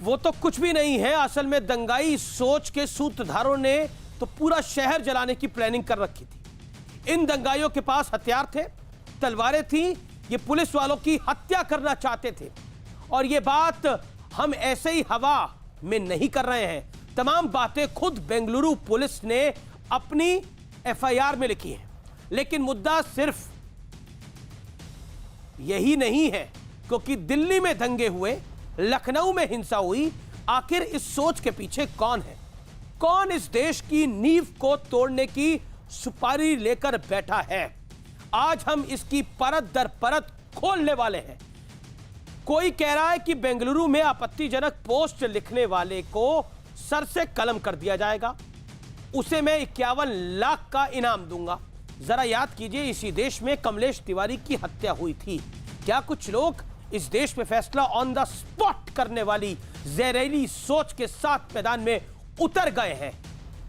वो तो कुछ भी नहीं है। असल में दंगाई सोच के सूत्रधारों ने तो पूरा शहर जलाने की प्लानिंग कर रखी थी। इन दंगाइयों के पास हथियार थे, तलवारें थी। ये पुलिस वालों की हत्या करना चाहते थे। और ये बात हम ऐसे ही हवा में नहीं कर रहे हैं। तमाम बातें खुद बेंगलुरु पुलिस ने अपनी एफआईआर में लिखी है। लेकिन मुद्दा सिर्फ यही नहीं है, क्योंकि दिल्ली में दंगे हुए, लखनऊ में हिंसा हुई। आखिर इस सोच के पीछे कौन है? कौन इस देश की नींव को तोड़ने की सुपारी लेकर बैठा है? आज हम इसकी परत दर परत खोलने वाले हैं। कोई कह रहा है कि बेंगलुरु में आपत्तिजनक पोस्ट लिखने वाले को सर से कलम कर दिया जाएगा, उसे मैं 51 लाख का इनाम दूंगा। जरा याद कीजिए, इसी देश में कमलेश तिवारी की हत्या हुई थी। क्या कुछ लोग इस देश में फैसला ऑन द स्पॉट करने वाली जहरीली सोच के साथ मैदान में उतर गए हैं?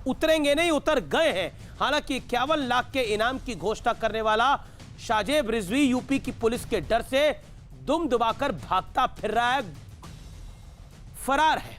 उतरेंगे नहीं, उतर गए हैं। हालांकि 51 लाख के इनाम की घोषणा करने वाला शाजेब रिजवी यूपी की पुलिस के डर से दुम दबाकर भागता फिर रहा है, फरार है।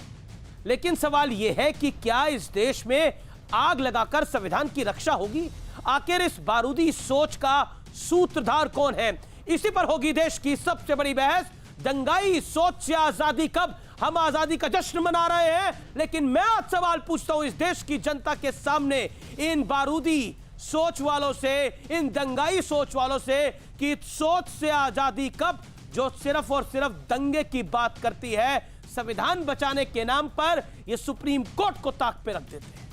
लेकिन सवाल यह है कि क्या इस देश में आग लगाकर संविधान की रक्षा होगी? आखिर इस बारूदी सोच का सूत्रधार कौन है? इसी पर होगी देश की सबसे बड़ी बहस। दंगाई सोच से आजादी कब? हम आजादी का जश्न मना रहे हैं, लेकिन मैं आज सवाल पूछता हूं इस देश की जनता के सामने, इन बारूदी सोच वालों से, इन दंगाई सोच वालों से, कि सोच से आजादी कब, जो सिर्फ और सिर्फ दंगे की बात करती है। संविधान बचाने के नाम पर यह सुप्रीम कोर्ट को ताक पे रख देते हैं।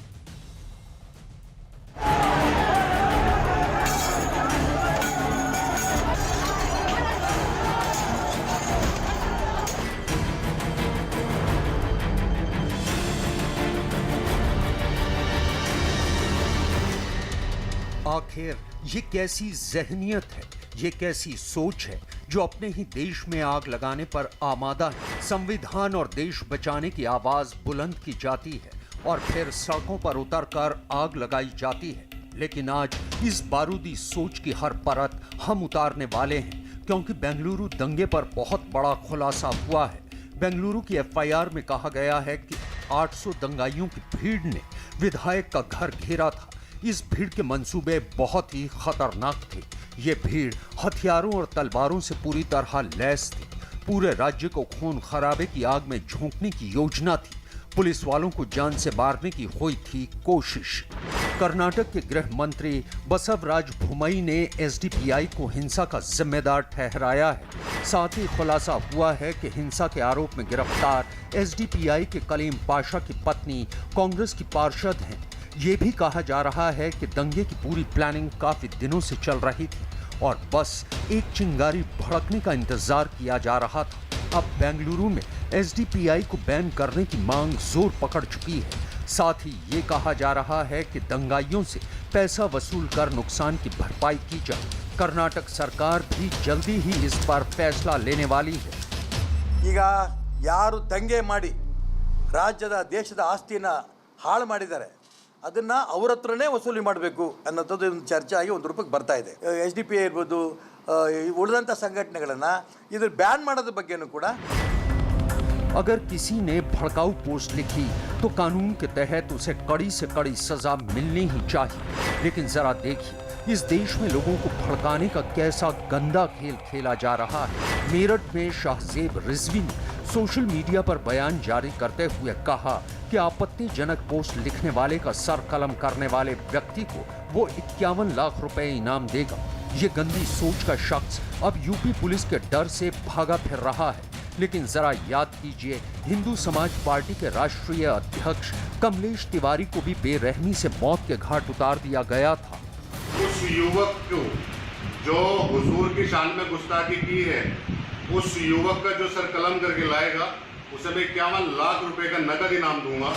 आखिर ये कैसी जहनियत है, ये कैसी सोच है जो अपने ही देश में आग लगाने पर आमादा है? संविधान और देश बचाने की आवाज बुलंद की जाती है और फिर सड़कों पर उतरकर आग लगाई जाती है। लेकिन आज इस बारूदी सोच की हर परत हम उतारने वाले हैं, क्योंकि बेंगलुरु दंगे पर बहुत बड़ा खुलासा हुआ है। बेंगलुरु की एफआईआर में कहा गया है कि 800 दंगाइयों की भीड़ ने विधायक का घर घेरा था। इस भीड़ के मंसूबे बहुत ही खतरनाक थे। ये भीड़ हथियारों और तलवारों से पूरी तरह लैस थी। पूरे राज्य को खून खराबे की आग में झोंकने की योजना थी। पुलिस वालों को जान से मारने की हुई थी कोशिश। कर्नाटक के गृह मंत्री बसवराज बोम्मई ने एसडीपीआई को हिंसा का जिम्मेदार ठहराया है। साथ ही खुलासा हुआ है कि हिंसा के आरोप में गिरफ्तार एसडीपीआई के कलीम पाशा की पत्नी कांग्रेस की पार्षद हैं। ये भी कहा जा रहा है कि दंगे की पूरी प्लानिंग काफी दिनों से चल रही थी और बस एक चिंगारी भड़कने का इंतजार किया जा रहा था। अब बेंगलुरु में एसडीपीआई को बैन करने की मांग जोर पकड़ चुकी है। साथ ही ये कहा जा रहा है कि दंगाइयों से पैसा वसूल कर नुकसान की भरपाई की जाए। कर्नाटक सरकार भी जल्दी ही इस पर फैसला लेने वाली है। ಈಗ ಯಾರು ದಂಗೆ ಮಾಡಿ ರಾಜ್ಯದ ದೇಶದ ಆಸ್ತಿನ ಹಾಳು ಮಾಡಿದ್ದಾರೆ ಅದನ್ನ ಅವರ ಹತ್ರನೇ ವಸೂಲಿ ಮಾಡಬೇಕು ಅನ್ನೋದು ಒಂದು ಚರ್ಚೆ ಆಗಿ ಒಂದು ರೂಪಕ್ಕೆ ಬರ್ತಾ ಇದೆ। ಎಸ್ಡಿಪಿಐ ಇರ್ಬೋದು, ಉಳಿದಂಥ ಸಂಘಟನೆಗಳನ್ನು ಇದ್ರ ಬ್ಯಾನ್ ಮಾಡೋದ್ರ ಬಗ್ಗೆನೂ ಕೂಡ अगर किसी ने भड़काऊ पोस्ट लिखी तो कानून के तहत उसे कड़ी से कड़ी सजा मिलनी ही चाहिए। लेकिन जरा देखिए, इस देश में लोगों को भड़काने का कैसा गंदा खेल खेला जा रहा है। मेरठ में शाहजेब रिजवी ने सोशल मीडिया पर बयान जारी करते हुए कहा कि आपत्तिजनक पोस्ट लिखने वाले का सर कलम करने वाले व्यक्ति को वो 51 लाख रुपए इनाम देगा। ये गंदी सोच का शख्स अब यूपी पुलिस के डर से भागा फिर रहा है। लेकिन जरा याद कीजिए, हिंदू समाज पार्टी के राष्ट्रीय अध्यक्ष कमलेश तिवारी को भी बेरहमी से मौत के घाट उतार दिया गया था। उस युवक को जो हुजूर की शान में गुस्ताखी की है, उस युवक का जो सर कलम करके लाएगा उसे मैं 51 लाख रुपए का नकद इनाम दूंगा।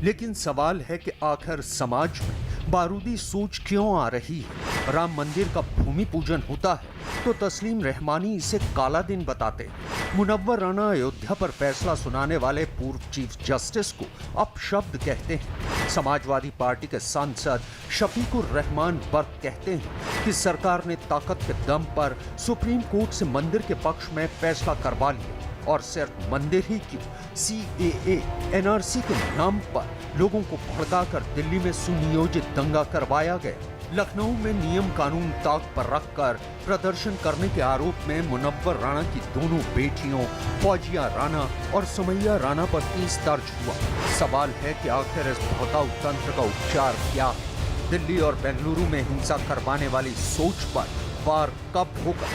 लेकिन सवाल है कि आखिर समाज में बारूदी सोच क्यों आ रही है? राम मंदिर का भूमि पूजन होता है तो तस्लीम रहमानी इसे काला दिन बताते हैं। मुनव्वर राना अयोध्या पर फैसला सुनाने वाले पूर्व चीफ जस्टिस को अपशब्द कहते हैं। समाजवादी पार्टी के सांसद शफीकुर रहमान बर्क कहते हैं कि सरकार ने ताकत के दम पर सुप्रीम कोर्ट से मंदिर के पक्ष में फैसला करवा लिया। और सिर्फ मंदिर ही क्यों, CAA, NRC के नाम पर लोगों को भड़काकर दिल्ली में सुनियोजित दंगा करवाया गया। लखनऊ में नियम कानून ताक पर रखकर प्रदर्शन करने के आरोप में मुनव्वर राणा की दोनों बेटियों फौजिया राणा और सुमैया राणा पर केस दर्ज हुआ। सवाल है कि आखिर इस भड़काऊ तंत्र का उपचार क्या है? दिल्ली और बेंगलुरु में हिंसा करवाने वाली सोच पर वार कब होगा?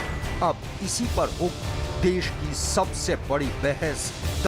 अब इसी पर हो देश की सबसे बड़ी बहस।